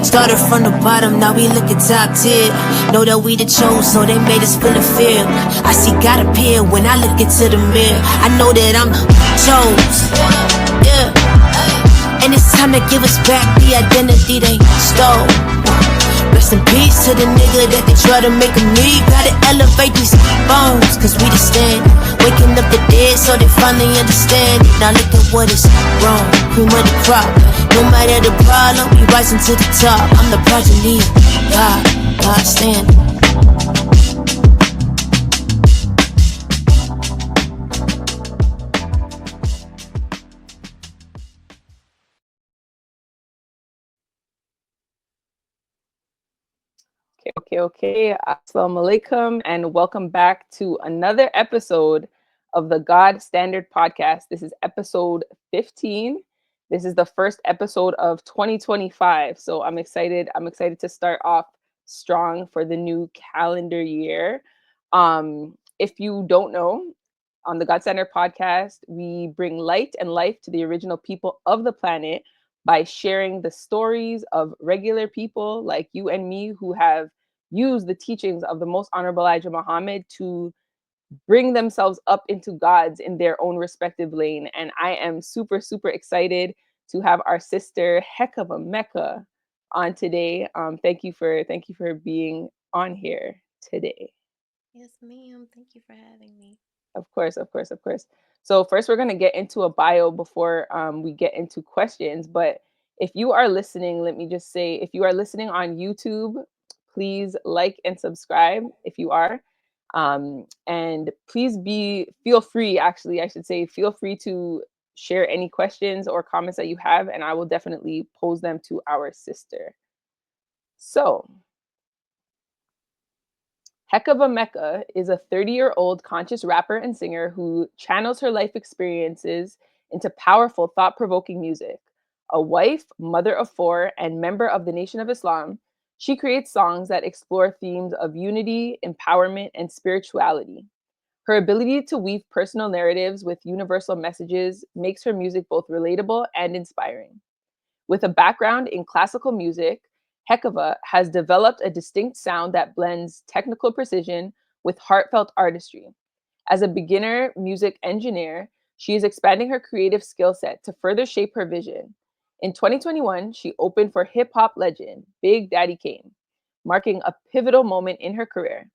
Started from the bottom, now we looking top tier. Know that we the chose, so they made us feel the fear. I see God appear when I look into the mirror. I know that I'm the chose. Yeah. And it's time to give us back the identity they stole. Rest in peace to the nigga that they try to make a me. Gotta elevate these bones, cause we the stand. Waking up the dead so they finally understand it. Now look at what is wrong, cream of the crop. No matter the problem, we rising to the top. I'm the progeny, God stand. Okay. Assalamu alaikum, and welcome back to another episode of the God Standard Podcast. This is episode 15. This is the first episode of 2025. So I'm excited. I'm excited to start off strong for the new calendar year. If you don't know, on the God Standard Podcast, we bring light and life to the original people of the planet by sharing the stories of regular people like you and me who have used the teachings of the most honorable Elijah Muhammad to bring themselves up into gods in their own respective lane. And I am super, super excited to have our sister Hecava Mecca on today. Thank you for being on here today. Yes, ma'am. Thank you for having me. Of course. So first, we're going to get into a bio before we get into questions. But if you are listening, let me just say, if you are listening on YouTube, please like and subscribe if you are. And please feel free, actually, I should say, feel free to share any questions or comments that you have, and I will definitely pose them to our sister. So, Hecava Mecca is a 30-year-old conscious rapper and singer who channels her life experiences into powerful, thought-provoking music. A wife, mother of four, and member of the Nation of Islam, she creates songs that explore themes of unity, empowerment, and spirituality. Her ability to weave personal narratives with universal messages makes her music both relatable and inspiring. With a background in classical music, Hecava has developed a distinct sound that blends technical precision with heartfelt artistry. As a beginner music engineer, she is expanding her creative skill set to further shape her vision. In 2021, she opened for hip hop legend Big Daddy Kane, marking a pivotal moment in her career.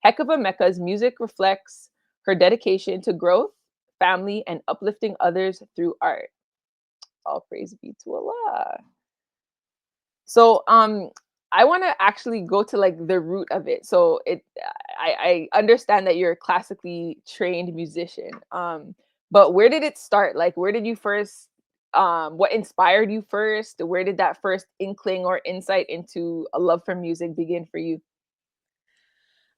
Hecava Mecca's music reflects her dedication to growth, family, and uplifting others through art. All praise be to Allah. So I want to actually go to like the root of it. So I understand that you're a classically trained musician. But where did it start? Like where did you first what inspired you first? Where did that first inkling or insight into a love for music begin for you?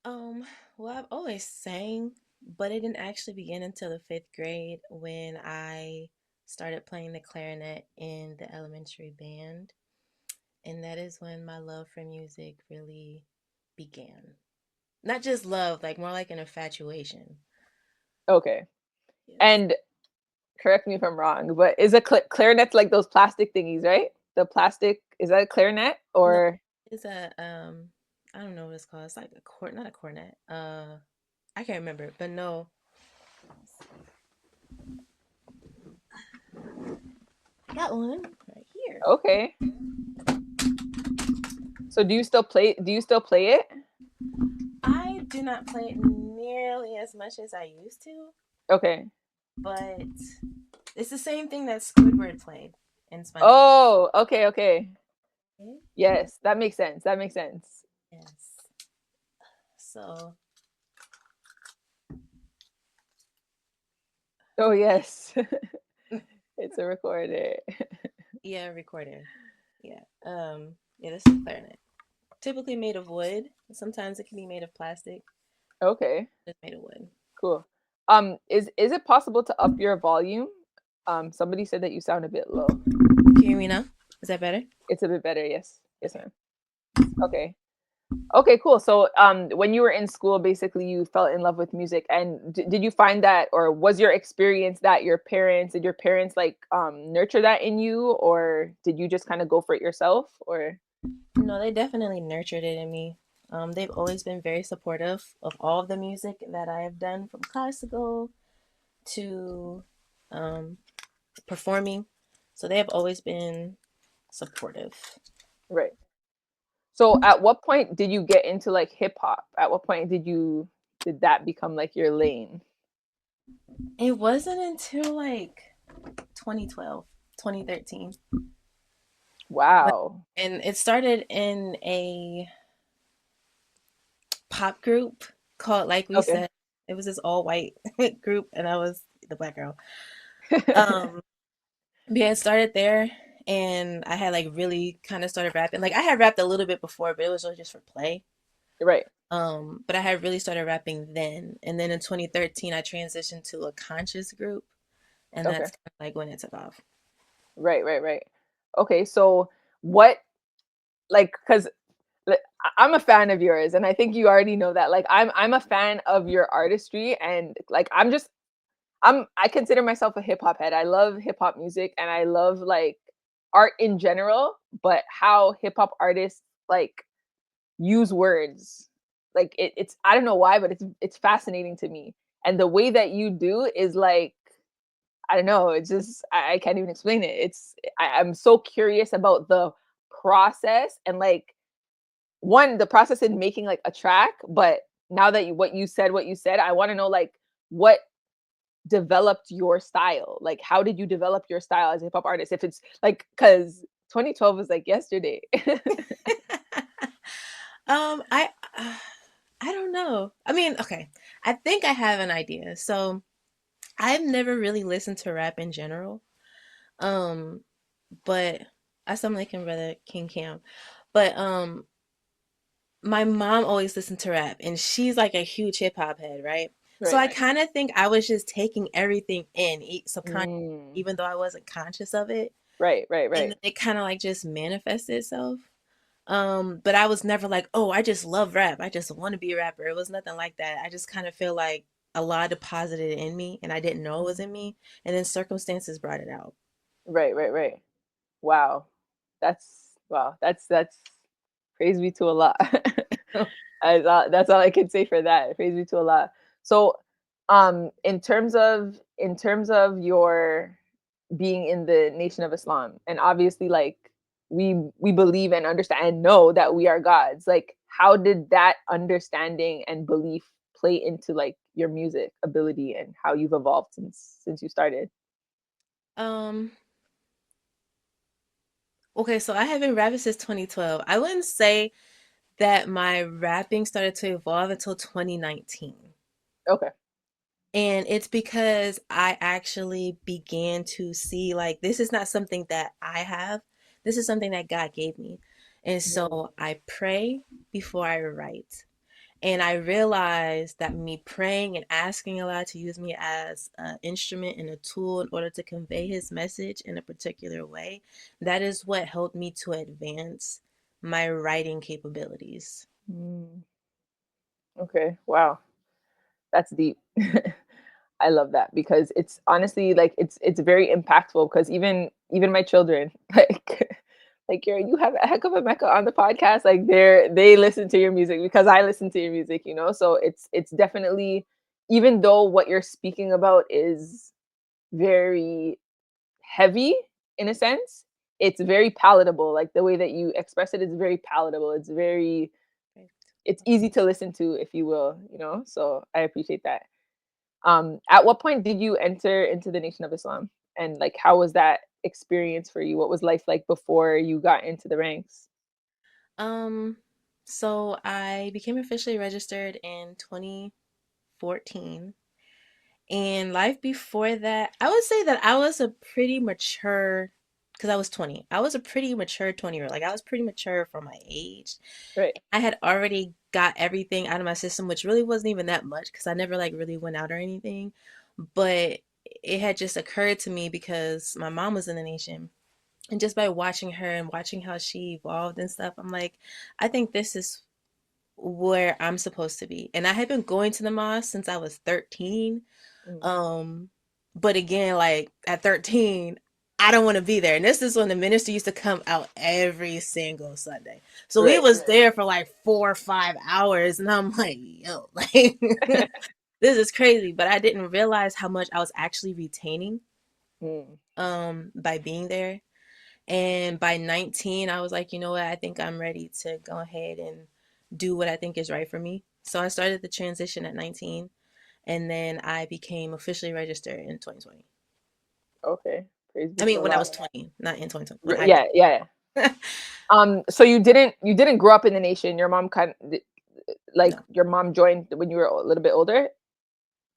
Um, well, I've always sang, but it didn't actually begin until the fifth grade when I started playing the clarinet in the elementary band. And that is when my love for music really began. Not just love, like more like an infatuation. Okay. Yes. And correct me if I'm wrong, but is a clarinet's like those plastic thingies, right? The plastic, is that a clarinet No, or it's a I don't know what it's called. It's like a not a cornet. I can't remember, but no. That one right here. okay. So do you still play it? I do not play it nearly as much as I used to, Okay. but it's the same thing that Squidward played in SpongeBob. Oh, okay. Okay. Yes, that makes sense. That makes sense. Yes. So, Oh, yes. It's a recorder. yeah, recorder. Yeah. Yeah, this is a clarinet. Typically made of wood. Sometimes it can be made of plastic. Okay, It's made of wood. cool. Is it possible to up your volume? Somebody said that you sound a bit low. Can you hear me now? Is that better? It's a bit better, yes. Yes, Okay. ma'am. Okay. Okay, cool. So, when you were in school, basically, you fell in love with music, and did you find that, or was your experience that did your parents like nurture that in you, or did you just kind of go for it yourself, or? No, they definitely nurtured it in me. They've always been very supportive of all of the music that I have done, from classical to um, performing. So they have always been supportive. Right. So at what point did you get into like hip hop? At what point did that become like your lane? It wasn't until like 2012, 2013. Like, Wow. and it started in a pop group called, like we Okay. said, it was this all white group, and I was the black girl. Um, yeah, it started there, and I had like really kind of started rapping. Like I had rapped a little bit before, but it was really just for play. Right. But I had really started rapping then, and then in 2013, I transitioned to a conscious group, and Okay. that's kind of like when it took off. Right, right, right. Okay, so what like cuz I'm a fan of yours and I think you already know that. Like I'm a fan of your artistry and like I consider myself a hip hop head. I love hip hop music and I love like art in general, but how hip hop artists like use words. Like it's I don't know why, but it's fascinating to me. And the way that you do is like I don't know. It's just I can't even explain it. I'm so curious about the process and like one the process in making like a track. But now that what you said, I want to know like what developed your style. Like how did you develop your style as a hip hop artist? If it's like because 2012 was like yesterday. I I don't know. I mean, okay, I think I have an idea. So I've never really listened to rap in general. Um, but I sound like him, brother King Cam. But my mom always listened to rap, and she's like a huge hip hop head, right? So Right. I kind of think I was just taking everything in subconscious, Mm. even though I wasn't conscious of it, Right, right, and right. then it kind of like just manifested itself. But I was never like, oh, I just love rap. I just want to be a rapper. It was nothing like that. I just kind of feel like a lot deposited in me, and I didn't know it was Mhm. in me, and then circumstances brought it out. Right, right, right. Wow. Wow. That's praise be to Allah. That's all I can say for that. Praise be to Allah. So, in terms of your being in the Nation of Islam, and obviously, like we believe and understand and know that we are gods. Like, how did that understanding and belief play into like your music ability and how you've evolved since you started? Um, okay, so I have been rapping since 2012. I wouldn't say that my rapping started to evolve until 2019. Okay. And it's because I actually began to see like this is not something that I have. This is something that God gave me. And Mm, so I pray before I write. And I realized that me praying and asking Allah to use me as an instrument and a tool in order to convey his message in a particular way, that is what helped me to advance my writing capabilities. mm. Okay. Wow. That's deep. I love that because it's honestly like it's very impactful because even my children like you have a heck of a Mecca on the podcast like they listen to your music because I listen to your music, you know, so it's definitely even though what you're speaking about is very heavy in a sense, it's very palatable. Like the way that you express it is very palatable. It's easy to listen to, if you will, you know. So I appreciate that. At what point did you enter into the Nation of Islam, and like how was that experience for you? What was life like before you got into the ranks? Um, so I became officially registered in 2014. And life before that, I would say that I was a pretty mature, because I was 20. I was a pretty mature 20-year-old. Like I was pretty mature for my age. Right. I had already got everything out of my system, which really wasn't even that much because I never like really went out or anything. But it had just occurred to me because my mom was in the nation. And just by watching her and watching how she evolved and stuff, I'm like, I think this is where I'm supposed to be. And I had been going to the mosque since I was 13. Mm. Um, but again, like at 13, I don't want to be there. And this is when the minister used to come out every single Sunday. So we Right. was there for like 4 or 5 hours. And I'm like, yo, like this is crazy. But I didn't realize how much I was actually retaining Mm, by being there. And by 19, I was like, you know what? I think I'm ready to go ahead and do what I think is right for me. So I started the transition at 19, and then I became officially registered in 2020. okay. Praise be I to mean, when I Allah. was 20, not in 2020, when I Yeah, yeah. became. So you didn't grow up in the nation. Your mom like No. your mom joined when you were a little bit older?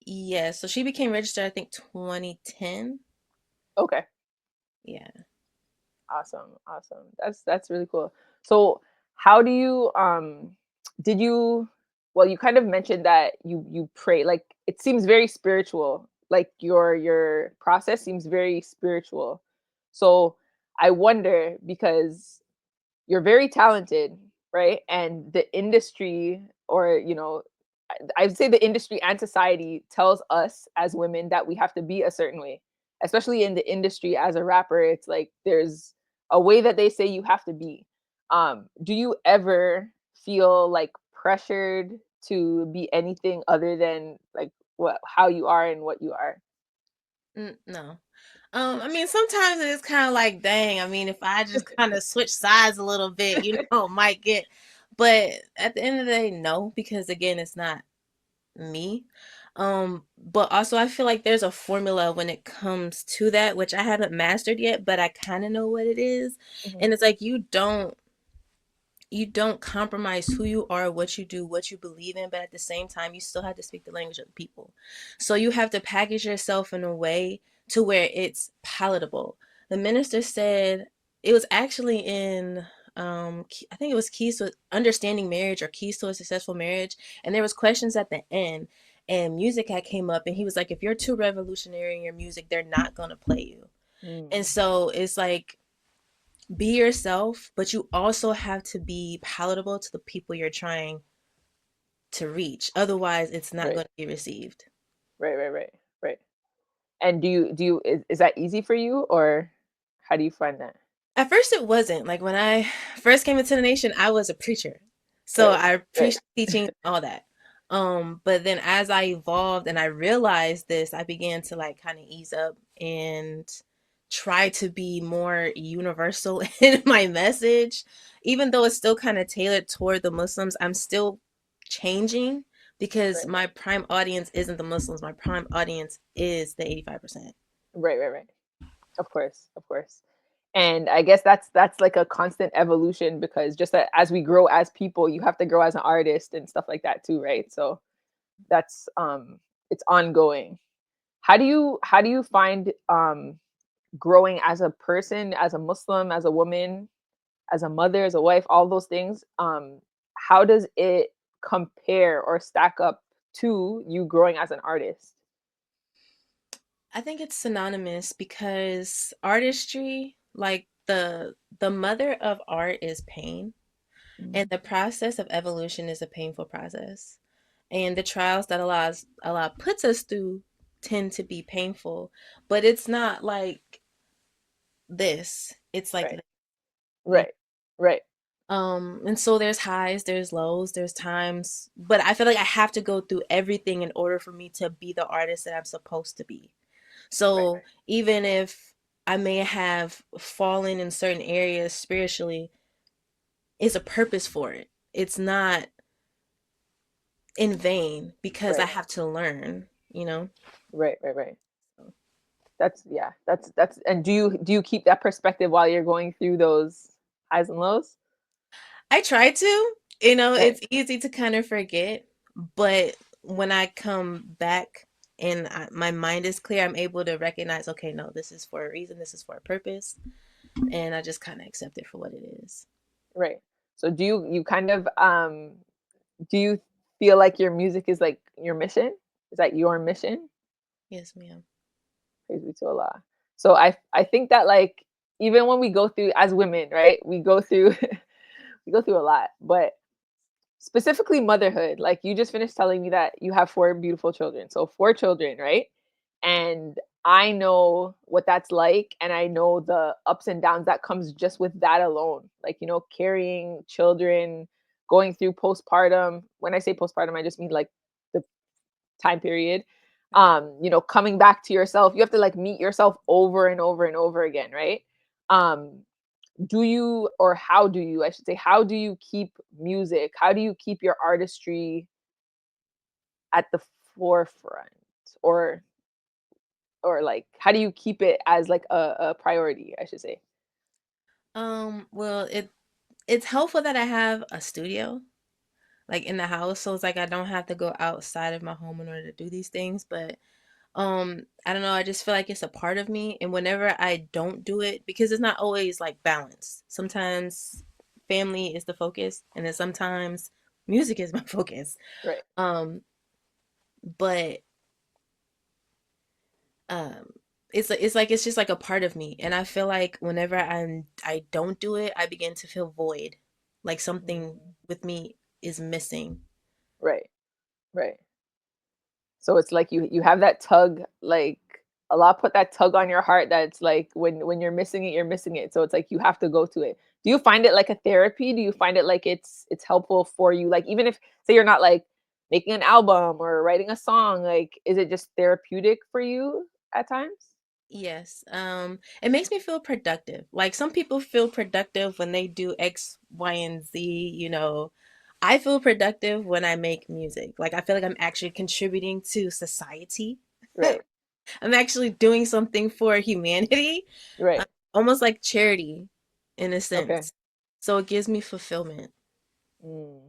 Yeah, so she became registered, I think, 2010. Okay. Yeah. Awesome. Awesome. That's really cool. So how do you did you well you kind of mentioned that you pray like it seems very spiritual. Like your process seems very spiritual. So I wonder because you're very talented, right? And the industry or I'd say the industry and society tells us as women that we have to be a certain way. Especially in the industry as a rapper, it's like there's a way that they say you have to be. Do you ever feel like pressured to be anything other than like what how you are and what you are? No. I mean, sometimes it is kind of like, dang, I mean, if I just kind of switch sides a little bit, might get, but at the end of the day, no, because again, it's not me. But also I feel like there's a formula when it comes to that, which I haven't mastered yet, but I kind of know what it is. Mhm. And it's like you don't compromise who you are, what you do, what you believe in, but at the same time, you still have to speak the language of the people. So you have to package yourself in a way to where it's palatable. The minister said it was actually in I think it was keys to understanding marriage or keys to a successful marriage, and there was questions at the end, and music had came up, and he was like, if you're too revolutionary in your music, they're not gonna play you. And Mm, so it's like, be yourself, but you also have to be palatable to the people you're trying to reach. Otherwise, it's not right, going to be received. right. Right. And is that easy for you or how do you find that? At first, it wasn't. Like when I first came into the nation, I was a preacher. So Right, I right, preached teaching, all that. But then as I evolved and I realized this, I began to like kind of ease up and try to be more universal in my message. Even though it's still kind of tailored toward the Muslims, I'm still changing because right, my prime audience isn't the Muslims. My prime audience is the 85%. right. Of course, of course. And I guess that's like a constant evolution because just that as we grow as people, you have to grow as an artist and stuff like that too, right? So that's it's ongoing. How do you find growing as a person, as a Muslim, as a woman, as a mother, as a wife, all those things? How does it compare or stack up to you growing as an artist? I think it's synonymous because artistry, like the mother of art is pain, and Mm, the process of evolution is a painful process. And the trials that Allah puts us through tend to be painful, but it's not like this. It's like right, this. right, right, And so there's highs, there's lows, there's times, but I feel like I have to go through everything in order for me to be the artist that I'm supposed to be. right, So even if I may have fallen in certain areas spiritually, it's a purpose for it. It's not in vain because I right, have to learn. right. That's yeah, that's and do you keep that perspective while you're going through those highs and lows? I try to, Right. it's easy to kind of forget, but when I come back and my mind is clear, I'm able to recognize, okay, no, this is for a reason, this is for a purpose, and I just kind of accept it for what it is. Right. So do you kind of do you feel like your music is like your mission? Is that your mission? Yes, ma'am. Praise be to Allah. So I think that like even when we go through as women, right? We go through we go through a lot, but specifically motherhood. Like you just finished telling me that you have four beautiful children. So four children, right? And I know what that's like, and I know the ups and downs that comes just with that alone. Like, carrying children, going through postpartum. When I say postpartum, I just mean like the time period. Right. Coming back to yourself, you have to like meet yourself over and over and over again, right? Um, do you, or how do you, I should say, how do you keep music? How do you keep your artistry at the forefront? Or like, how do you keep it as like a priority, I should say? Well, it's helpful that I have a studio like in the house, so it's like I don't have to go outside of my home in order to do these things, but I don't know, I just feel like it's a part of me, and whenever I don't do it, because it's not always like balanced. Sometimes family is the focus, and then sometimes music is my focus. Right. Um but um it's just like a part of me, and I feel like whenever I don't do it, I begin to feel void, like something Mm. with me is missing. Right. Right. So it's like you have that tug, like Allah put that tug on your heart that's like when you're missing it, you're missing it. So it's like you have to go to it. Do you find it like a therapy? Do you find it like it's helpful for you? Like even if say you're not like making an album or writing a song, like is it just therapeutic for you at times? Yes, it makes me feel productive. Like some people feel productive when they do X, Y, and Z, you know. I feel productive when I make music. Like I feel like I'm actually contributing to society. Right. I'm actually doing something for humanity, uh, Right. almost like charity in a Okay. sense. So it gives me fulfillment. Mm.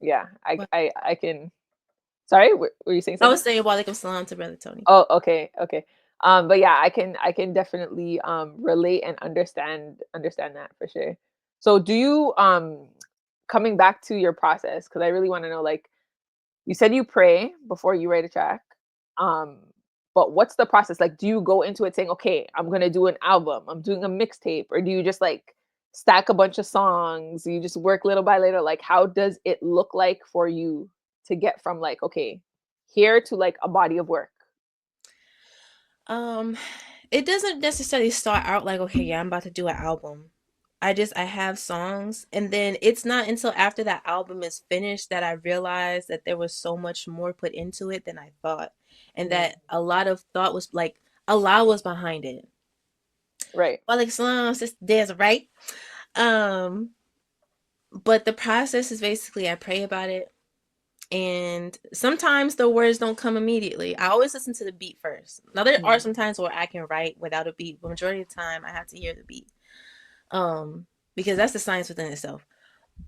Yeah. But I can. Sorry, were you saying I something? was saying walaikum salam to Brother Tony. Oh, okay, okay. But yeah, I can definitely relate and understand that for sure. So do you coming back to your process, because I really want to know, like you said you pray before you write a track. Um, but what's the process? Like, do you go into it saying, okay, I'm gonna do an album, I'm doing a mixtape, or do you just like stack a bunch of songs? You just work little by little? Like, how does it look like for you to get from like, okay, here to like a body of work? Um, it doesn't necessarily start out like, okay, yeah, I'm about to do an album. I have songs, and then it's not until after that album is finished that I realized that there was so much more put into it than I thought, and Mm, that a lot of thought was like a lot was behind it. right. Well, like Salam, there's right. Um, but the process is basically I pray about it, and sometimes the words don't come immediately. I always listen to the beat first. Now there are Mm, some times where I can write without a beat, but majority of the time I have to hear the beat. Um, because that's the science within itself.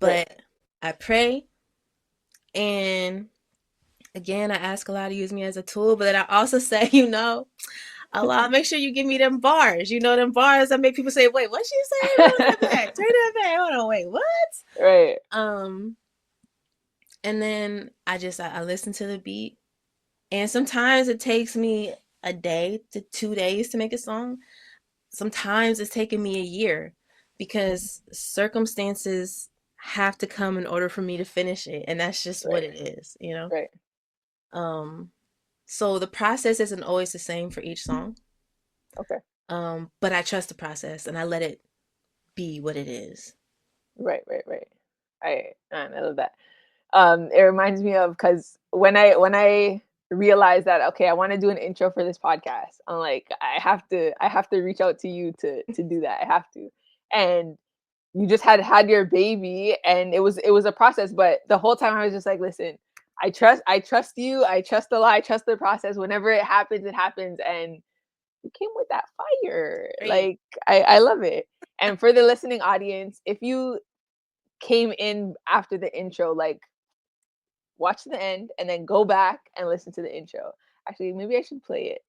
right. But I pray, and again I ask Allah to use me as a tool, but then I also say, Allah, make sure you give me them bars. You know them bars that make people say, wait, what she say? Roll that back. Turn that back. Hold on, wait, what? Right. Um, and then I listen to the beat, and sometimes it takes me a day to 2 days to make a song. Sometimes it's taken me a year Mhm. because circumstances have to come in order for me to finish it, and that's just what Right. it is, you know. Right. Um, so the process isn't always the same for each song. Okay. But I trust the process and I let it be what it is. Right. Right. Right. I love that. It reminds me of, because when I realized that okay, I want to do an intro for this podcast, I'm like, I have to reach out to you to do that. I have to. And you just had your baby, and it was a process, but the whole time I was just like, listen, I trust you, I trust the law, I trust the process. Whenever it happens, it happens. And you came with that fire. Right. Like I love it. And for the listening audience, if you came in after the intro, like watch the end and then go back and listen to the intro. Actually, maybe I should play it.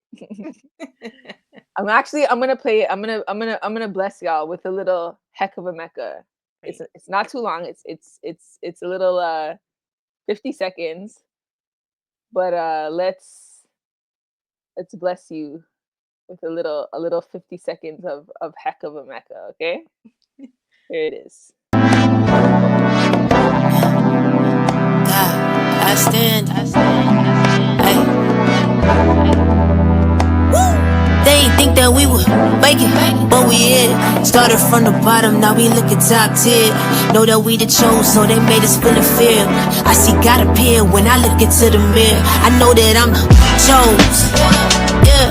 I'm gonna play it. I'm gonna bless y'all with a little Hecava Mecca. It's Right. it's not too long. It's a little 50 seconds, but let's bless you with a little 50 seconds of Hecava Mecca, okay? Here it is. God, I stand, ay. Woo! Yeah, we were making, but we in. Started from the bottom, now we look at top tier. Know that we the chose, so they made us feel the fear. I see God appear when I look into the mirror. I know that I'm the chose. Yeah.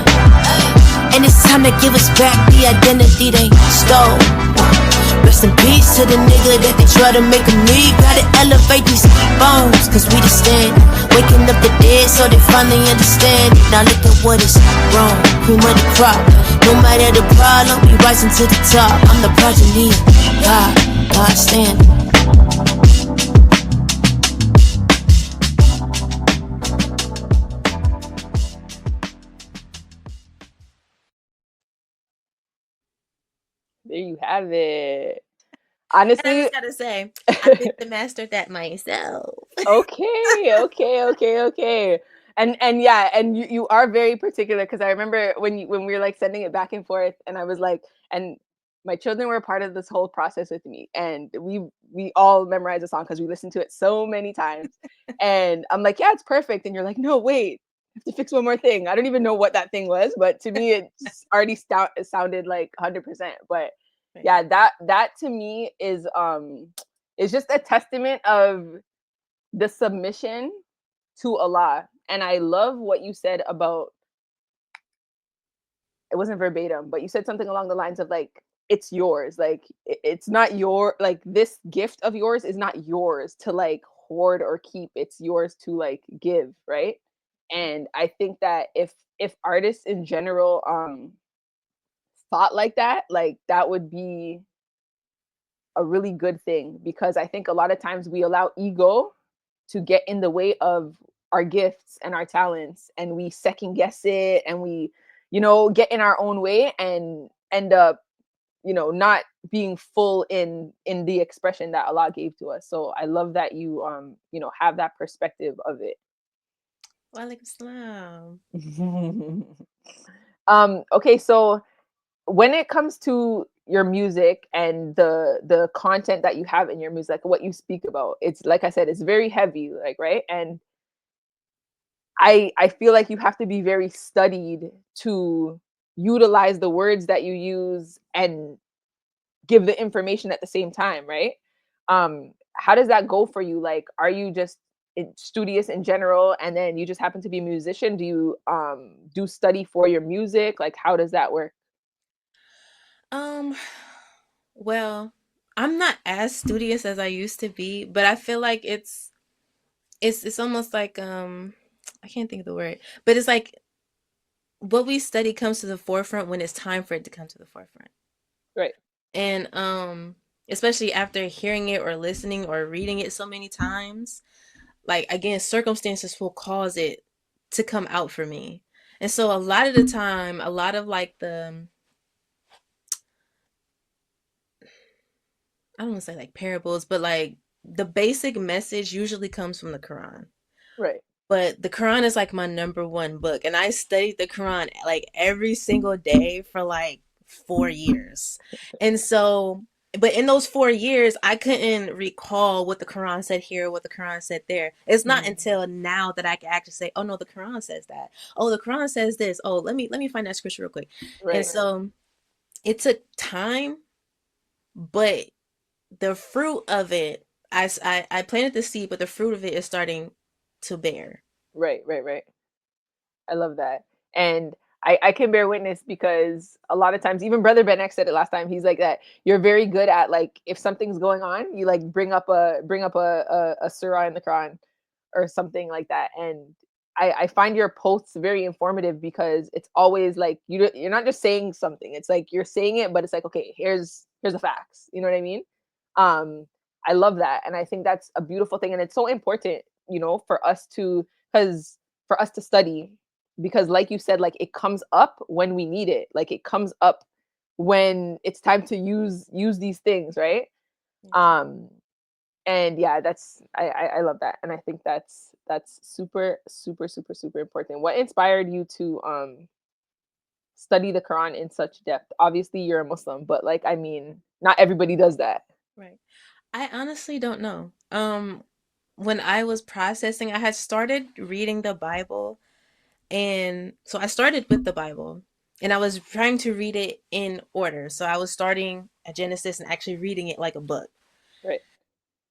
And it's time to give us back the identity they stole. Rest in peace to the nigga that they try to make a me. Gotta elevate these bones, cause we the stand. Waking up the dead so they finally understand. Now look at what is wrong, cream of the crop. No matter the problem, we rising to the top. I'm the progeny, God stand. There you have it. And I Honestly, just gotta say, I mixed and mastered that myself. okay. And yeah, and you are very particular because I remember when we were like sending it back and forth, and I was like, and my children were a part of this whole process with me, and we all memorized the song because we listened to it so many times, and I'm like, yeah, it's perfect, and you're like, no, wait, I have to fix one more thing. I don't even know what that thing was, but to me, it just already sounded like 100%. But Right. yeah, that to me is just a testament of the submission to Allah. And I love what you said about, it wasn't verbatim, but you said something along the lines of like, it's yours. Like it's not your, like this gift of yours is not yours to like hoard or keep. It's yours to like give, right? And I think that if artists in general thought like that would be a really good thing, because I think a lot of times we allow ego to get in the way of our gifts and our talents, and we second guess it, and we get in our own way and end up not being full in the expression that Allah gave to us. So I love that you have that perspective of it. Walaikum salam. Okay, so when it comes to your music and the content that you have in your music, what you speak about, it's like I said, it's very heavy, like, right? And I feel like you have to be very studied to utilize the words that you use and give the information at the same time, right? How does that go for you? Like, are you just studious in general, and then you just happen to be a musician? Do you do study for your music? Like, how does that work? Um, well, I'm not as studious as I used to be, but I feel like it's almost like I can't think of the word, but it's like what we study comes to the forefront when it's time for it to come to the forefront. Right. And especially after hearing it or listening or reading it so many times, like again, circumstances will cause it to come out for me. And so a lot of the time, a lot of like I don't want to say like parables, but like the basic message usually comes from the Quran. Right. But the Quran is like my number one book, and I studied the Quran like every single day for like 4 years. And so, but in those 4 years, I couldn't recall what the Quran said here, what the Quran said there. It's not Mhm. until now that I can actually say, "Oh no, the Quran says that. Oh, the Quran says this. Oh, let me find that scripture real quick." And Right. so it took time, but the fruit of it, I planted the seed, but the fruit of it is starting to bear. Right. I love that. And I can bear witness because a lot of times, even Brother Ben X said it last time, he's like that. You're very good at like if something's going on, you like bring up a surah in the Quran or something like that. And I find your posts very informative because it's always like you're not just saying something. It's like you're saying it, but it's like, okay, here's the facts. You know what I mean? Um, I love that. And I think that's a beautiful thing. And it's so important, for us to because for us to study, because like you said, like it comes up when we need it, like it comes up when it's time to use these things, right? um and yeah, that's I love that, and I think that's super super super super important. What inspired you to study the Quran in such depth? Obviously you're a Muslim, but like, I mean, not everybody does that. Right. I honestly don't know. When I was processing, I had started reading the Bible, and so I started with the Bible. And I was trying to read it in order. So I was starting at Genesis and actually reading it like a book. Right.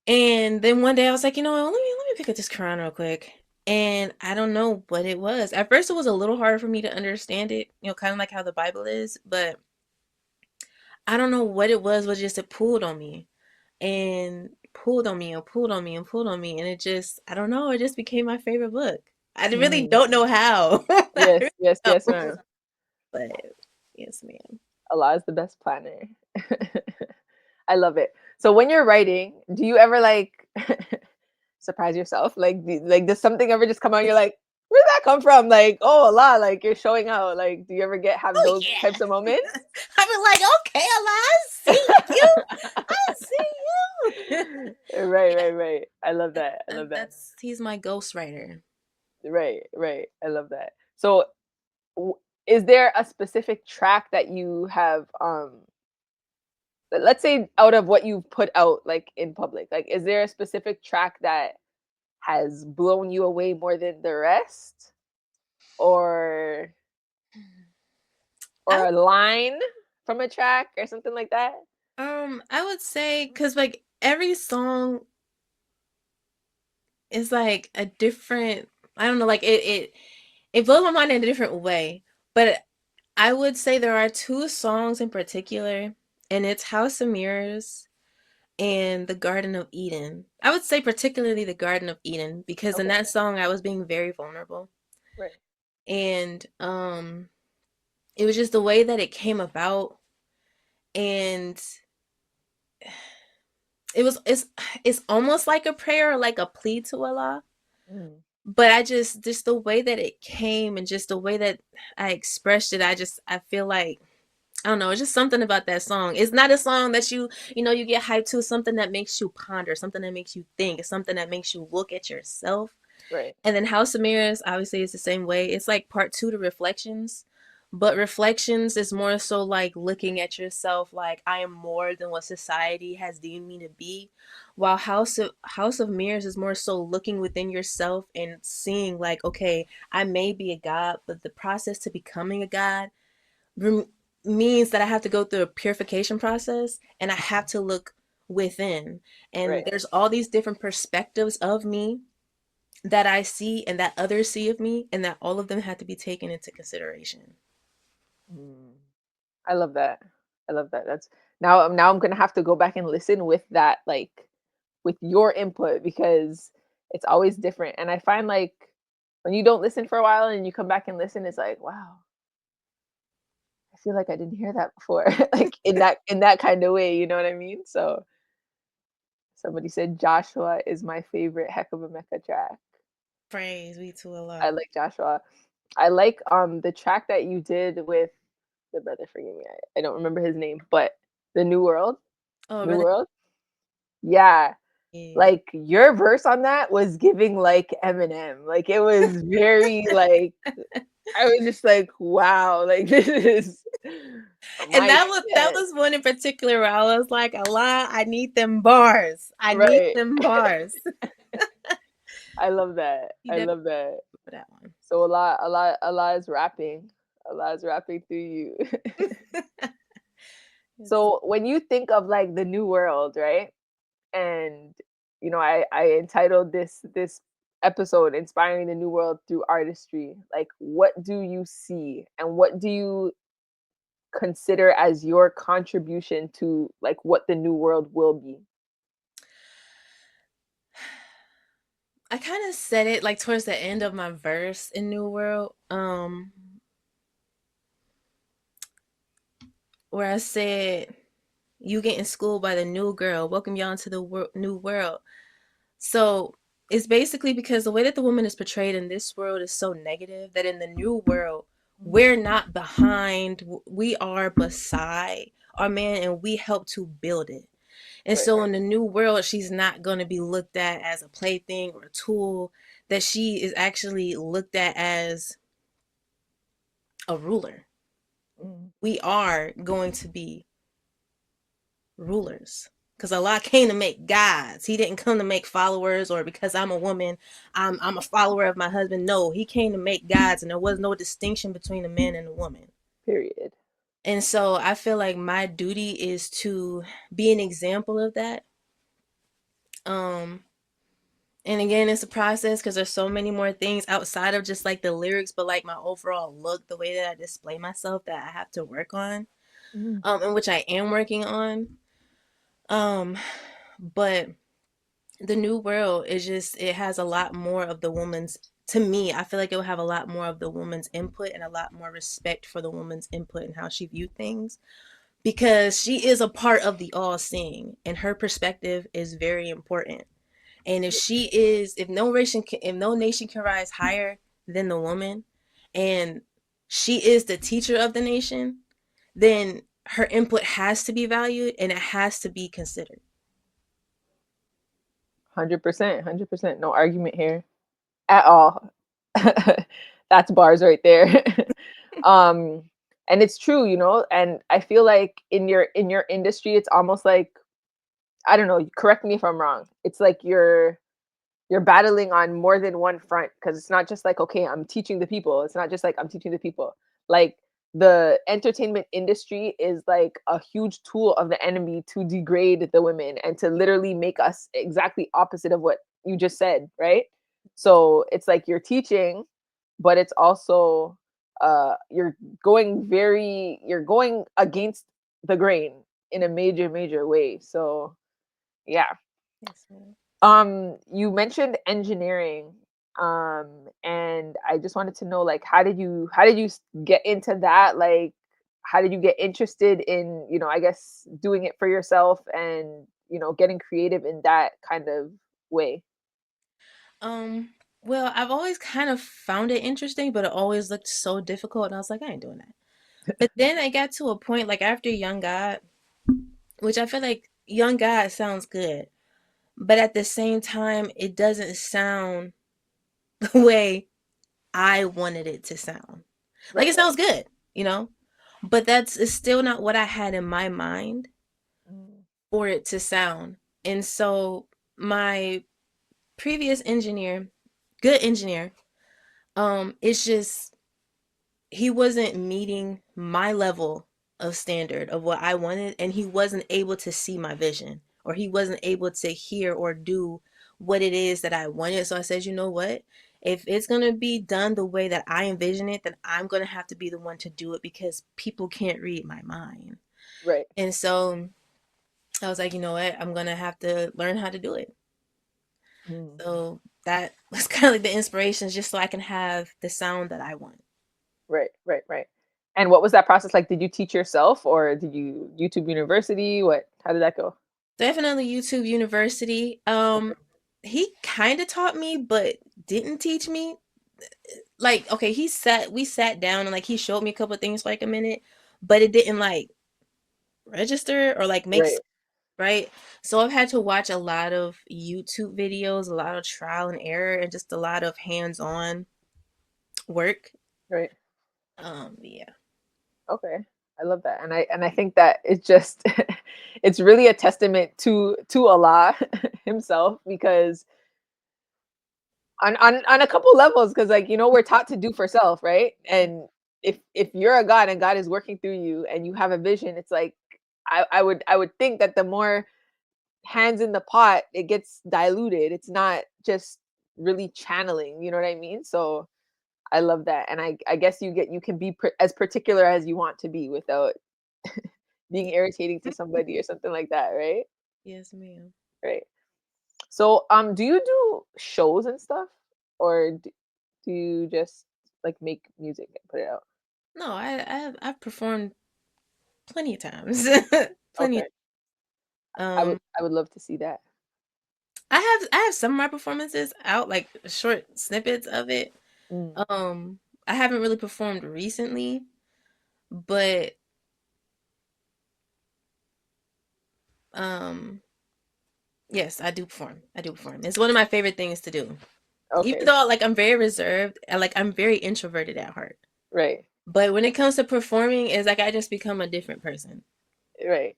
And then one day I was like, let me pick up this Quran real quick. And I don't know what it was. At first, it was a little hard for me to understand it, kind of like how the Bible is. But I don't know what it was just it pulled on me and pulled on me and pulled on me and pulled on me. And it just, I don't know, it just became my favorite book. I really Mm. don't know how. I Yes, really yes, yes, don't. ma'am. But yes, ma'am. Allah is the best planner. I love it. So when you're writing, do you ever like surprise yourself? Like, like does something ever just come out? And you're like, where did that come from? Like, oh Allah, like you're showing out. Like, do you ever have Oh, those types of yeah. moments? I was like, okay, Allah, I see you. I see you. Right, Yeah, right, right. I love that. I love that. that's he's my ghostwriter. Right, right. I love that. So, is there a specific track that you have let's say out of what you've put out like in public, like is there a specific track that has blown you away more than the rest, or I a line from a track or something like that? I would say because like every song is like a different. I don't know, like it blows my mind in a different way. But I would say there are two songs in particular, and it's House of Mirrors and the Garden of Eden. I would say particularly the Garden of Eden because in Okay. that song I was being very vulnerable. Right. And it was just the way that it came about, and it's almost like a prayer or like a plea to Allah. Mm. But I just the way that it came and just the way that I expressed it, I feel like I don't know, it's just something about that song. It's not a song that you get hyped to, something that makes you ponder, something that makes you think, it's something that makes you look at yourself. Right. And then House of Mirrors, obviously, is the same way. It's like part two to Reflections, but Reflections is more so like looking at yourself, like I am more than what society has deemed me to be, while House of Mirrors is more so looking within yourself and seeing like, okay, I may be a god, but the process to becoming a god rem- means that I have to go through a purification process, and I have to look within. And Right. there's all these different perspectives of me that I see and that others see of me, and that all of them have to be taken into consideration. Mm. I love that. I love that. That's now I'm gonna have to go back and listen with that, like with your input, because it's always different. And I find like when you don't listen for a while and you come back and listen, it's like, wow, I feel like I didn't hear that before. Like in that kind of way, you know what I mean? So somebody said Joshua is my favorite Hecava Mecca track. Praise be to I Allah. like Joshua. I like the track that you did with the brother, forgive me, I don't remember his name, but the New World. Oh, New brother. World? Yeah. Yeah. Like your verse on that was giving like Eminem. Like it was very like I was just like, wow, like this is And my that shit. was one in particular where I was like, Allah, I need them bars. I need Right. them bars. I love that. You I definitely love that. for that one. So Allah is rapping. Allah is rapping through you. Yes. So when you think of like the new world, right? And I entitled this episode "Inspiring the New World Through Artistry." Like, what do you see, and what do you consider as your contribution to like what the new world will be? I kind of said it like towards the end of my verse in New World, where I said, "You getting schooled by the new girl. Welcome y'all into the new world." So it's basically because the way that the woman is portrayed in this world is so negative that in the new world, we're not behind, we are beside our man and we help to build it. And Right. so in the new world, she's not going to be looked at as a plaything or a tool, that she is actually looked at as a ruler. Mm. We are going to be rulers. Because Allah came to make gods. He didn't come to make followers, or because I'm a woman, I'm a follower of my husband. No, he came to make gods, and there was no distinction between a man and a woman. Period. And so I feel like my duty is to be an example of that. Um, and again, it's a process because there's so many more things outside of just like the lyrics, but like my overall look, the way that I display myself that I have to work on, Mm. and which I am working on. Um, but the new world is just, it has a lot more of the woman's, to me, I feel like it will have a lot more of the woman's input and a lot more respect for the woman's input and how she viewed things, because she is a part of the all seeing and her perspective is very important. And if no nation can rise higher than the woman, and she is the teacher of the nation, then her input has to be valued and it has to be considered. 100%, 100%. No argument here at all. That's bars right there. um, and it's true, you know. And I feel like in your industry, it's almost like, I don't know. Correct me if I'm wrong. It's like you're battling on more than one front, because it's not just like, okay, I'm teaching the people. It's not just like I'm teaching the people. Like, the entertainment industry is like a huge tool of the enemy to degrade the women and to literally make us exactly opposite of what you just said, right? So it's like you're teaching, but it's also you're going against the grain in a major way. So yeah. Yes, ma'am. You mentioned engineering, and I just wanted to know, like, how did you get into that? Like, how did you get interested in, I guess, doing it for yourself and, getting creative in that kind of way? Um, well, I've always kind of found it interesting, but it always looked so difficult, and I was like, I ain't doing that. But then I got to a point, like after Young God, which I feel like Young God sounds good, but at the same time, it doesn't sound the way I wanted it to sound. Like Right, it sounds good, you know, but that's it's still not what I had in my mind mm, for it to sound. And so my previous engineer, good engineer, it's just he wasn't meeting my level of standard of what I wanted, and he wasn't able to see my vision, or he wasn't able to hear or do what it is that I wanted. So I said, you know what? If it's going to be done the way that I envision it, then I'm going to have to be the one to do it because people can't read my mind. right. And so I was like, you know what? I'm going to have to learn how to do it. Mm, So that was kind of like the inspiration, just so I can have the sound that I want. right. And what was that process like? Did you teach yourself, or did you YouTube University? How did that go? Definitely YouTube University. Okay. He kind of taught me, but didn't teach me. Like, okay, we sat down and like he showed me a couple of things for like a minute, but it didn't like register or like make sense, Right, right? So I've had to watch a lot of YouTube videos, a lot of trial and error, and just a lot of hands-on work. right. Yeah. Okay. I love that. And I think that it's just it's really a testament to Allah himself, because on a couple levels, because, like, we're taught to do for self, right? And if you're a God and God is working through you and you have a vision, it's like, I would think that the more hands in the pot, it gets diluted. It's not just really channeling, you know what I mean? So I love that. And I guess you can be as particular as you want to be without being irritating to somebody or something like that, right? Yes, ma'am. Right. So, do you do shows and stuff, or do you just like make music and put it out? No, I've performed plenty of times. Plenty. Okay, I would Um, I would love to see that. I have some of my performances out, like short snippets of it. Mm, Um, I haven't really performed recently, but um, yes, I do perform. I do perform. It's one of my favorite things to do. Even okay, though like I'm very reserved and like I'm very introverted at heart. right, But when it comes to performing, it's like I just become a different person. right.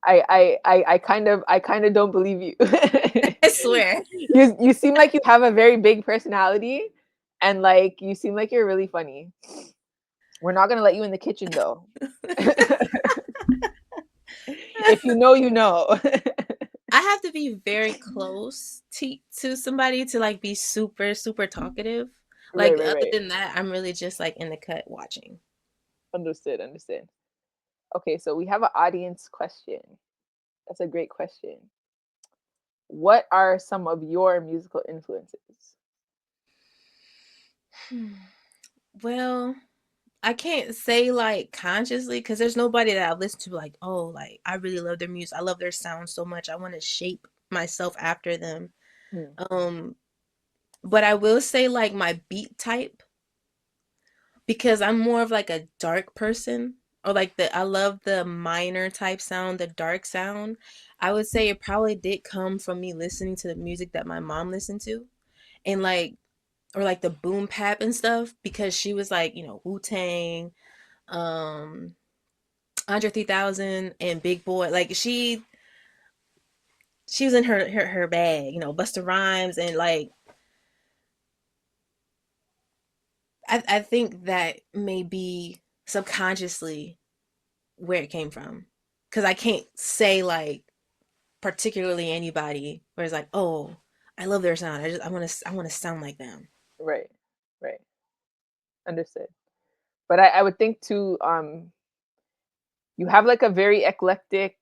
I kind of don't believe you. I swear. You seem like you have a very big personality, and like you seem like you're really funny. We're not gonna let you in the kitchen though. If you know, you know. I have to be very close to somebody to like be super super talkative. Right, Like right, other right. than that, I'm really just like in the cut watching. Understood, understood. Okay, so we have an audience question. That's a great question. What are some of your musical influences? Hmm. Well, I can't say like consciously because there's nobody that I listen to like, oh, like I really love their music. I love their sound so much. I want to shape myself after them. Hmm. Um, but I will say like my beat type because I'm more of like a dark person or like the I love the minor type sound, the dark sound. I would say it probably did come from me listening to the music that my mom listened to and like or like the boom pap and stuff because she was like, Wu-Tang, um Andre 3000 and Big Boy. Like she was in her bag, Busta Rhymes and like I think that may be subconsciously where it came from. Cause I can't say like particularly anybody where it's like, oh, I love their sound. I wanna sound like them. Right, right. Understood. But I would think too, you have like a very eclectic,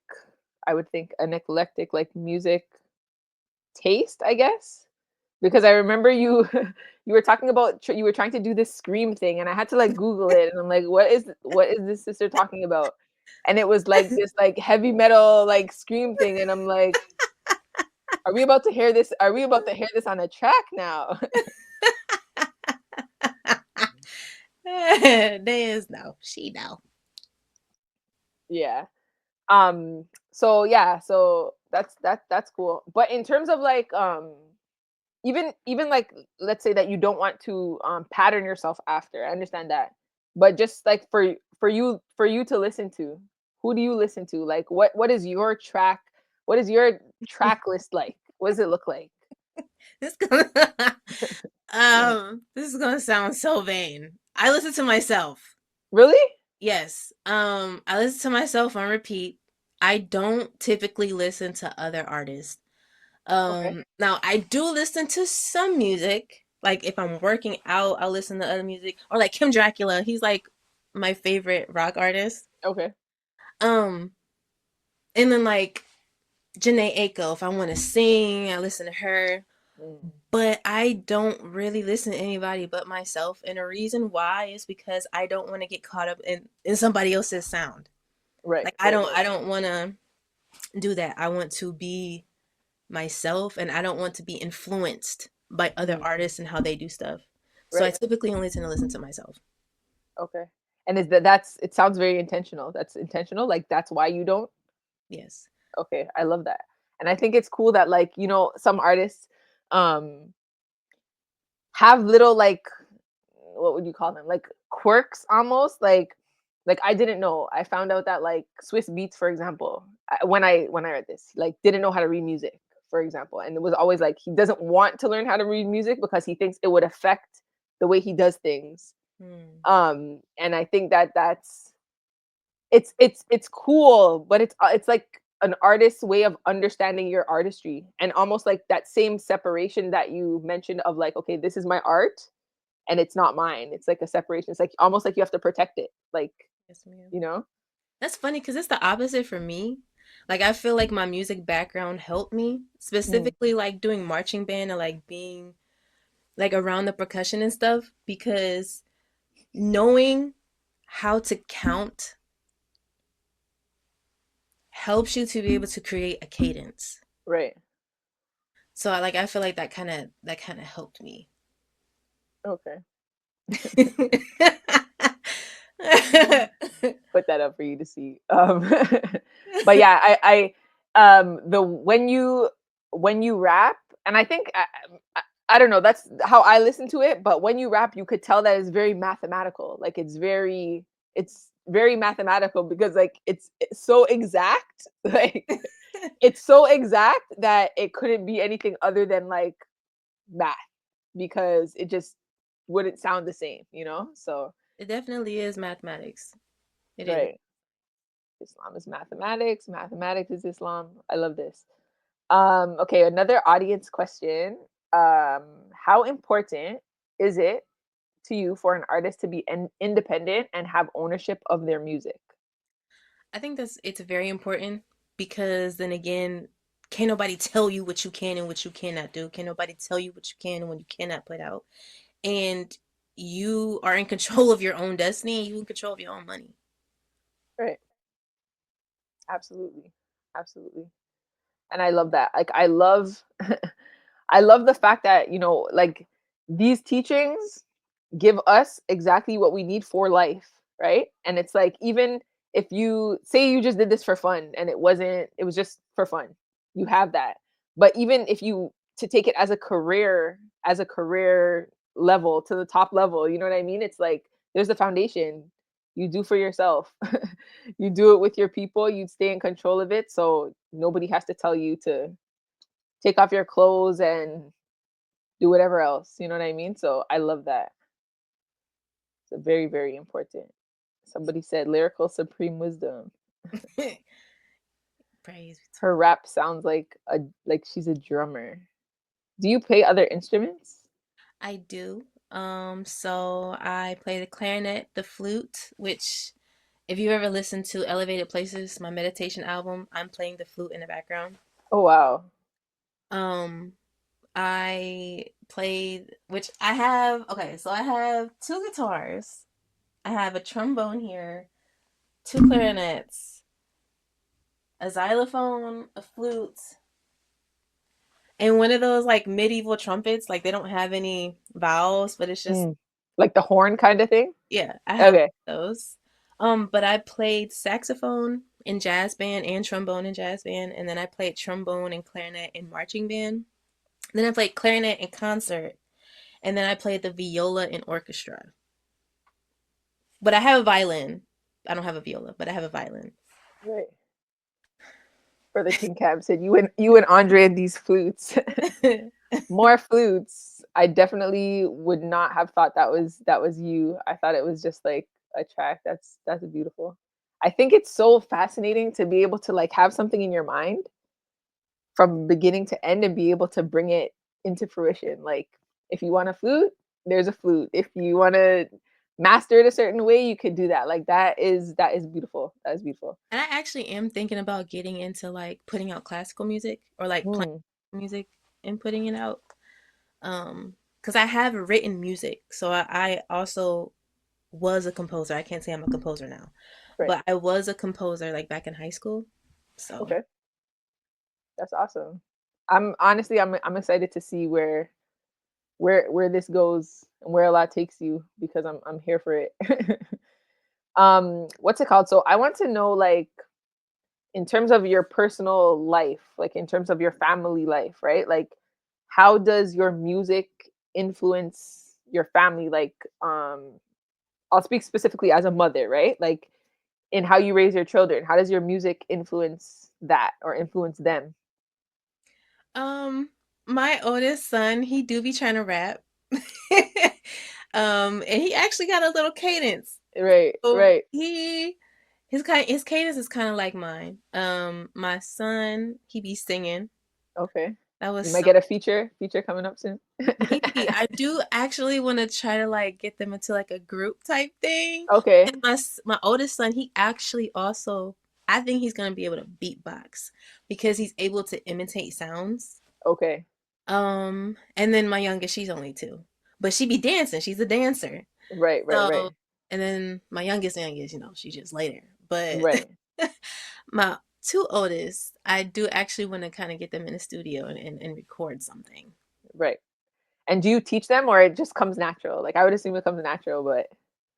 I would think an eclectic like music taste, I guess. Because I remember you you were talking about you were trying to do this scream thing and I had to like Google it and I'm like, what is this sister talking about? And it was like this like heavy metal like scream thing and I'm like, are we about to hear this? Are we about to hear this on a track now? There's no, she know. Yeah. So yeah, so that's cool. But in terms of like even like let's say that you don't want to pattern yourself after. I understand that. But just like for you to listen to, who do you listen to? Like what is your track? What is your track list like? What does it look like? This gonna this is gonna sound so vain. I listen to myself. Really? Yes. I listen to myself on repeat. I don't typically listen to other artists. Okay. Now I do listen to some music. Like if I'm working out, I'll listen to other music. Or like Kim Dracula, he's like my favorite rock artist. Okay. Um, and then like Janae Aiko, if I want to sing, I listen to her. Mm, But I don't really listen to anybody but myself. And the reason why is because I don't want to get caught up in somebody else's sound. right, Like I right, don't right. I don't want to do that. I want to be myself and I don't want to be influenced by other Mm, artists and how they do stuff. So I right. typically only tend to listen to myself. Okay. And is that's it sounds very intentional. That's intentional. Like that's why you don't. Yes. Okay, I love that. And I think it's cool that like, some artists um have little like what would you call them? Like quirks almost like I didn't know. I found out that like Swiss Beats for example, when I read this, like didn't know how to read music for example. And it was always like he doesn't want to learn how to read music because he thinks it would affect the way he does things. Hmm. And I think that it's cool, but it's like an artist's way of understanding your artistry and almost like that same separation that you mentioned of like, okay, this is my art and it's not mine. It's like a separation. It's like almost like you have to protect it. Like, Yes, ma'am. you know? That's funny because it's the opposite for me. Like I feel like my music background helped me, Mm, specifically like doing marching band and like being like around the percussion and stuff because knowing how to count helps you to be able to create a cadence. right. So I feel like that kind of helped me. Okay. Put that up for you to see. But yeah, the when you rap, and I think I don't know, that's how I listen to it. But when you rap, you could tell that it's very mathematical. Like it's very mathematical because like it's so exact. Like it's so exact that it couldn't be anything other than like math because it just wouldn't sound the same. So It definitely is mathematics. It is. Right. Islam is mathematics. Mathematics is Islam. I love this. Okay, another audience question. How important is it to you for an artist to be independent and have ownership of their music? I think it's very important because then again, can't nobody tell you what you can and what you cannot do. Can't nobody tell you what you can and what you cannot put out. And you are in control of your own destiny. You in control of your own money. Right. Absolutely. Absolutely. And I love that. Like I love I love the fact that, like these teachings give us exactly what we need for life, right? And it's like even if you say you just did this for fun and it was just for fun. You have that. But even if you to take it as a career level to the top level, you know what I mean? It's like there's the foundation you do for yourself. You do it with your people, you stay in control of it so nobody has to tell you to take off your clothes and do whatever else. You know what I mean? So I love that. It's very, very important. Somebody said lyrical supreme wisdom. Praise. Her rap sounds like she's a drummer. Do you play other instruments? I do. So I play the clarinet, the flute, which if you ever listened to Elevated Places, my meditation album, I'm playing the flute in the background. Oh wow. Um, I played, which I have, okay, so I have two guitars. I have a trombone here, two clarinets, a xylophone, a flute, and one of those like medieval trumpets. Like they don't have any vowels, but it's just, Mm. Like the horn kind of thing? yeah, I have Okay. those. But I played saxophone in jazz band and trombone in jazz band, and then I played trombone and clarinet in marching band. Then I played clarinet in concert, and then I played the viola in orchestra. But I have a violin. I don't have a viola, but I have a violin. Right. Brother King Cab said you and Andre and these flutes. More flutes. I definitely would not have thought that was you. I thought it was just like a track. That's beautiful. I think it's so fascinating to be able to like have something in your mind from beginning to end and be able to bring it into fruition. Like if you want a flute, there's a flute. If you want to master it a certain way, you could do that. Like that is beautiful. That is beautiful. And I actually am thinking about getting into like putting out classical music or like playing Mm, music and putting it out. Because I have written music, so I also was a composer. I can't say I'm a composer now, right. but I was a composer like back in high school. So Okay. That's awesome. I'm excited to see where this goes and where a lot takes you because I'm here for it. What's it called? So I want to know like in terms of your personal life, like in terms of your family life, right? Like how does your music influence your family? Like I'll speak specifically as a mother, right? Like in how you raise your children. How does your music influence that or influence them? um my oldest son, he do be trying to rap. And he actually got a little cadence. Right, So right. his cadence is kind of like mine. My son, he be singing. Okay. That was You might so get a feature coming up soon. maybe I do actually want to try to like get them into like a group type thing. Okay. And my oldest son, he actually also, I think he's gonna be able to beatbox because he's able to imitate sounds. Okay. And then my youngest, she's only 2, but she be dancing. She's a dancer. Right, right, So, right. and then my youngest, she's just later. But Right, my two oldest, I do actually want to kind of get them in the studio and record something. right. And do you teach them or it just comes natural? Like I would assume it comes natural, but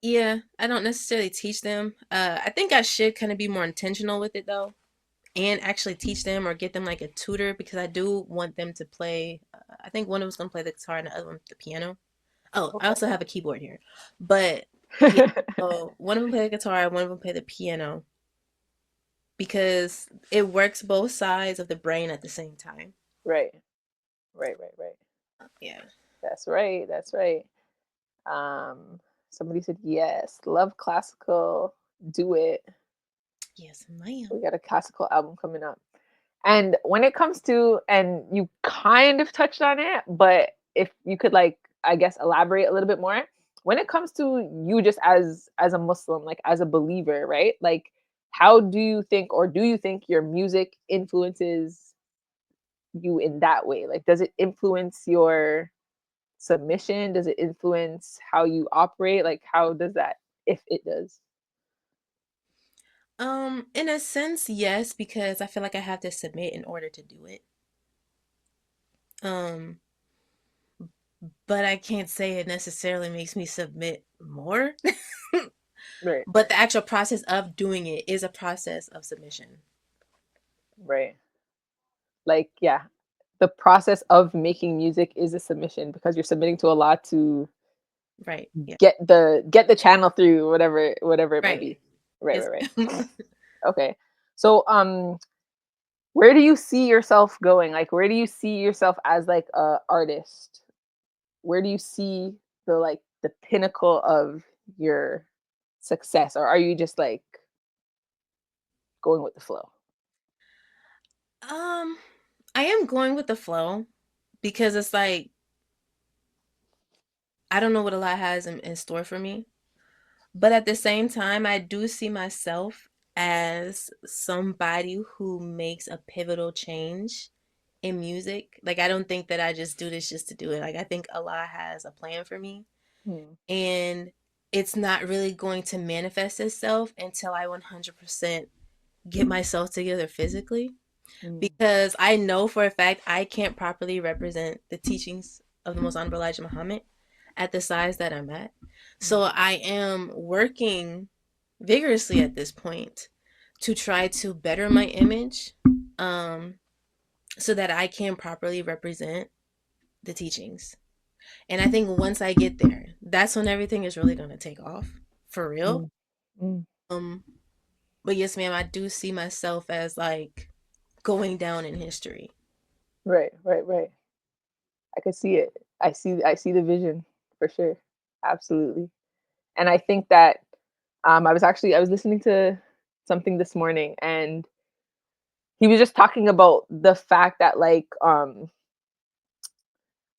Yeah, I don't necessarily teach them. I think I should kind of be more intentional with it though, and actually teach them or get them like a tutor because I do want them to play. I think one of them's gonna play the guitar and the other one the piano. Oh, I okay. also have a keyboard here, but yeah. So one of them play the guitar, one of them play the piano because it works both sides of the brain at the same time. Right. Right, right, right. Yeah. That's right. That's right. Um Somebody said yes. Love classical. Do it. Yes, ma'am. We got a classical album coming up. And when it comes to, and you kind of touched on it, but if you could like, I guess, elaborate a little bit more, when it comes to you just as a Muslim, like as a believer, right? Like, how do you think, or do you think your music influences you in that way? Like, does it influence your submission? Does it influence how you operate? Like, how does that, if it does? In a sense, yes, because I feel like I have to submit in order to do it. Um, but I can't say it necessarily makes me submit more. Right, But the actual process of doing it is a process of submission. right. Like, yeah, the process of making music is a submission because you're submitting to a lot to Right. Yeah. get the channel through whatever it might Right. be. Right, Yes. right, right. Okay. So where do you see yourself going? Like where do you see yourself as like a artist? Where do you see the pinnacle of your success, or are you just like going with the flow? um, I am going with the flow because it's like I don't know what Allah has in store for me. But at the same time, I do see myself as somebody who makes a pivotal change in music. Like, I don't think that I just do this just to do it. Like, I think Allah has a plan for me, Hmm. and it's not really going to manifest itself until I 100% get myself together physically. Hmm. Because I know for a fact I can't properly represent the teachings of the Most Honorable Elijah Muhammad at the size that I'm at. So Hmm. I am working vigorously at this point to try to better my image, um, so that I can properly represent the teachings. And I think once I get there, that's when everything is really going to take off for real. Hmm. Hmm. Um, but yes, ma'am, I do see myself as like going down in history. Right, right, right. I could see it. I see the vision for sure. Absolutely. And I think that I was listening to something this morning, and he was just talking about the fact that like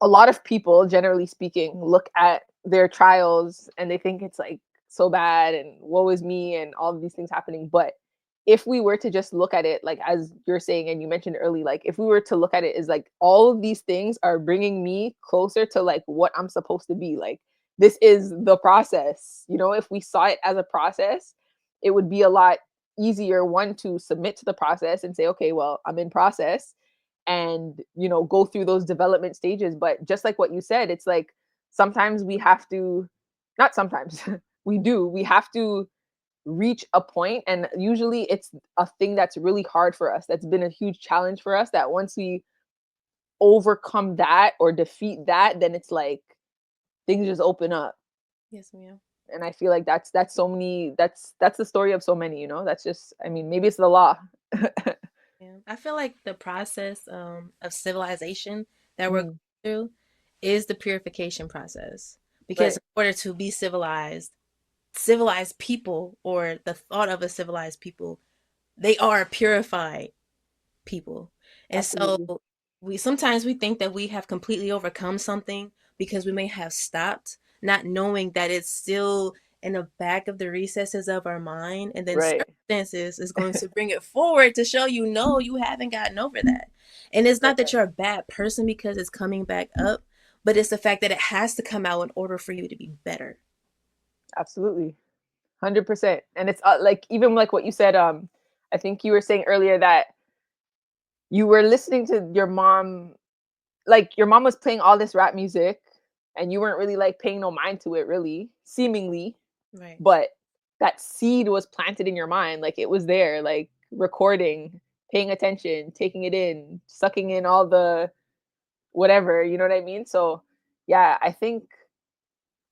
a lot of people, generally speaking, look at their trials and they think it's like so bad and woe is me and all of these things happening. But if we were to just look at it, like as you're saying, and you mentioned early, like if we were to look at it as like all of these things are bringing me closer to like what I'm supposed to be, like this is the process. If we saw it as a process, it would be a lot easier, one, to submit to the process and say, okay, well, I'm in process, and go through those development stages. But just like what you said, it's like sometimes we have to, not sometimes, we have to reach a point, and usually it's a thing that's really hard for us, that's been a huge challenge for us, that once we overcome that or defeat that, then it's like things just open up. Yes, ma'am. And I feel like that's so many, that's the story of so many, that's just, I mean, maybe it's the law. Yeah. I feel like the process of civilization that we're going Mm, through is the purification process. Because right. in order to be civilized, civilized people or the thought of a civilized people, they are purified people. And so Absolutely. we sometimes we think that we have completely overcome something because we may have stopped, not knowing that it's still in the back of the recesses of our mind, and then Right. circumstances is going to bring it forward to show you no, you haven't gotten over that. And it's not that Right. you're a bad person because it's coming back up, but it's the fact that it has to come out in order for you to be better. Absolutely. 100%. And it's like even like what you said, I think you were saying earlier that you were listening to your mom, like your mom was playing all this rap music and you weren't really like paying no mind to it, really, seemingly, Right. but that seed was planted in your mind, like it was there, like recording, paying attention, taking it in, sucking in all the whatever, you know what I mean? So yeah, I think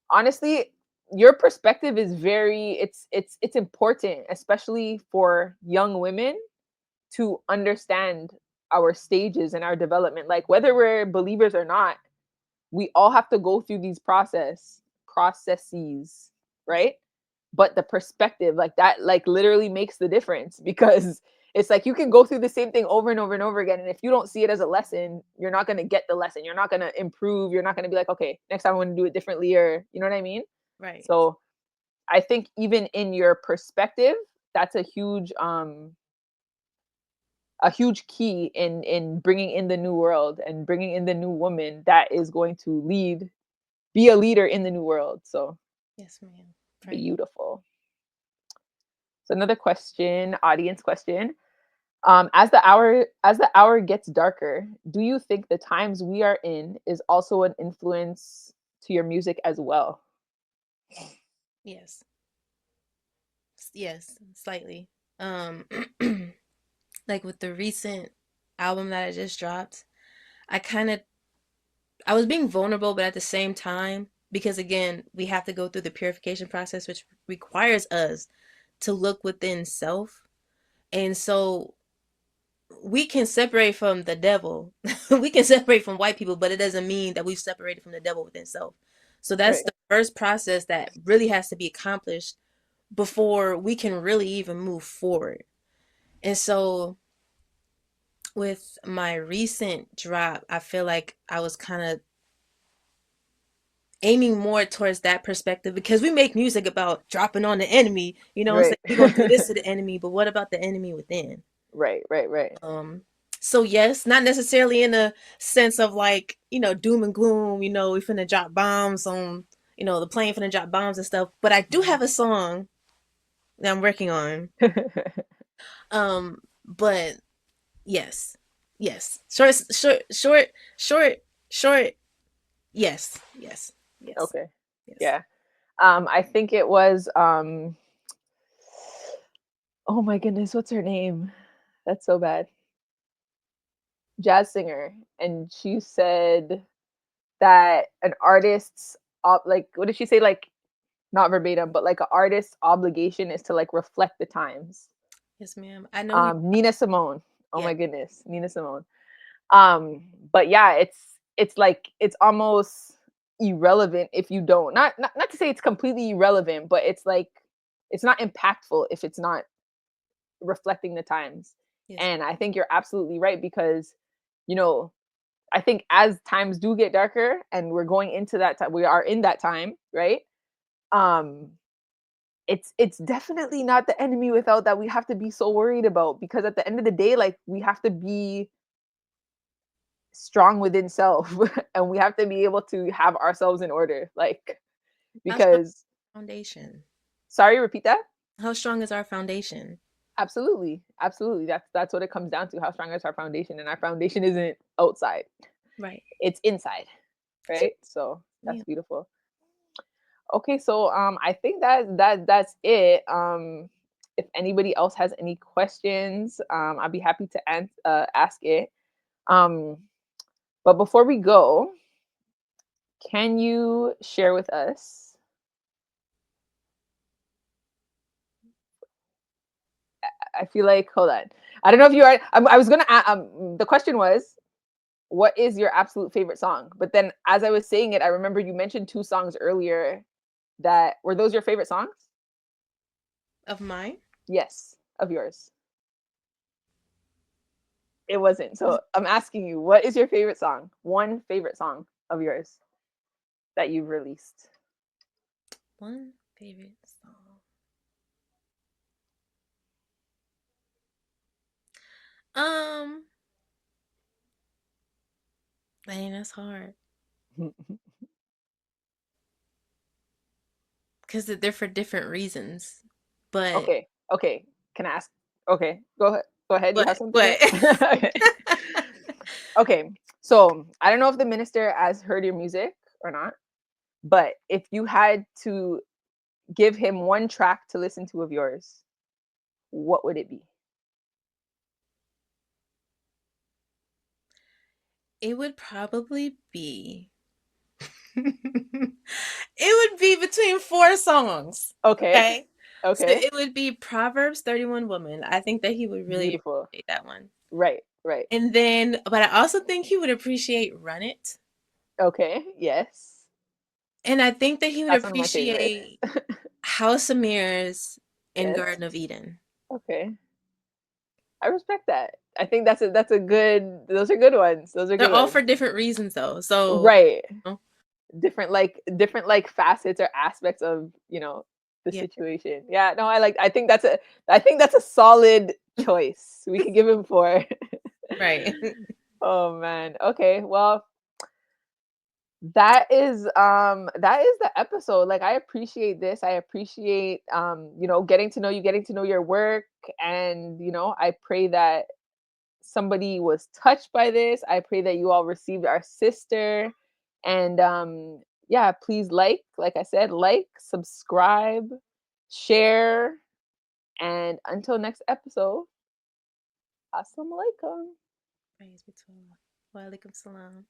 honestly, your perspective is very, it's important, especially for young women, to understand our stages and our development. Like whether we're believers or not, we all have to go through these processes, right? But the perspective, like that, like literally makes the difference because it's like you can go through the same thing over and over and over again. And if you don't see it as a lesson, you're not going to get the lesson. You're not going to improve. You're not going to be like, okay, next time I'm going to do it differently, or you know what I mean? Right. So I think even in your perspective, that's a huge key in bringing in the new world and bringing in the new woman that is going to be a leader in the new world. So Yes, ma'am. Right. beautiful. So another question, audience question. As the hour gets darker, do you think the times we are in is also an influence to your music as well? Yes. Yes, slightly. Like with the recent album that I just dropped, I kind of I was being vulnerable, but at the same time, because again, we have to go through the purification process, which requires us to look within self. And so we can separate from the devil. We can separate from white people, but it doesn't mean that we've separated from the devil within self. So that's Right. the first process that really has to be accomplished before we can really even move forward. And so with my recent drop, I feel like I was kind of aiming more towards that perspective because we make music about dropping on the enemy, Right. saying we're gonna do this to the enemy, but what about the enemy within? Right, right, right. Um, so yes, not necessarily in a sense of like, doom and gloom, we finna drop bombs on, the plane finna drop bombs and stuff. But I do have a song that I'm working on. But yes. Yes. Short. Yes. Yes. Yes. Okay. Yes. Yeah. I think it was oh my goodness, what's her name? That's so bad. Jazz singer, and she said that an artist's like what did she say, like not verbatim, but like an artist's obligation is to like reflect the times. Yes, ma'am. I know who. Nina Simone. Oh Yeah. my goodness, Nina Simone. But yeah, it's like it's almost irrelevant if you don't, not to say it's completely irrelevant, but it's like it's not impactful if it's not reflecting the times. Yes. And I think you're absolutely right because you know I think as times do get darker and we're going into that time, we are in that time, right? Um, it's definitely not the enemy without that we have to be so worried about because at the end of the day, like we have to be strong within self and we have to be able to have ourselves in order. Like How strong is because our foundation? sorry, repeat that? How strong is our foundation? Absolutely. Absolutely. That's what it comes down to. How strong is our foundation? And our foundation isn't outside. Right. It's inside. Right? So that's Yeah. beautiful. Okay, so I think that's it. If anybody else has any questions, I'd be happy to ask it. Um, but before we go, can you share with us? I feel like hold on. I don't know if you are. I was gonna. The question was, what is your absolute favorite song? But then, as I was saying it, I remember you mentioned two songs earlier. That were those your favorite songs? Of mine? Yes, of yours. It wasn't. So I'm asking you, what is your favorite song? One favorite song of yours that you've released. One favorite song. Um, man, that's hard because they're for different reasons. But Okay. Okay. Can I ask? Okay. Go ahead. Go ahead. You have something? but Okay. Okay. So I don't know if the minister has heard your music or not, but if you had to give him one track to listen to of yours, what would it be? it would probably be. It would be between four songs. Okay. Okay. So Okay. it would be Proverbs 31 Woman. I think that he would really Beautiful. appreciate that one. Right. Right. And then, but I also think he would appreciate Run It. Okay. Yes. And I think that he would That's one of my favorites. appreciate House of Mirrors and Yes. Garden of Eden. Okay. I respect that. I think that's a good. Those are good ones. Those are They're good all ones. for different reasons though. So, Right. know, Different like facets or aspects of, the yeah. situation. Yeah, no, I think that's a solid choice. We could give him 4. Right. Oh man. Okay. Well, that is the episode. Like, I appreciate this. I appreciate getting to know you, getting to know your work, and I pray that somebody was touched by this. I pray that you all received our sister. And yeah, please, like I said, subscribe, share, and until next episode, assalamu alaikum. Praise be to Allah. Wa alaikum salam.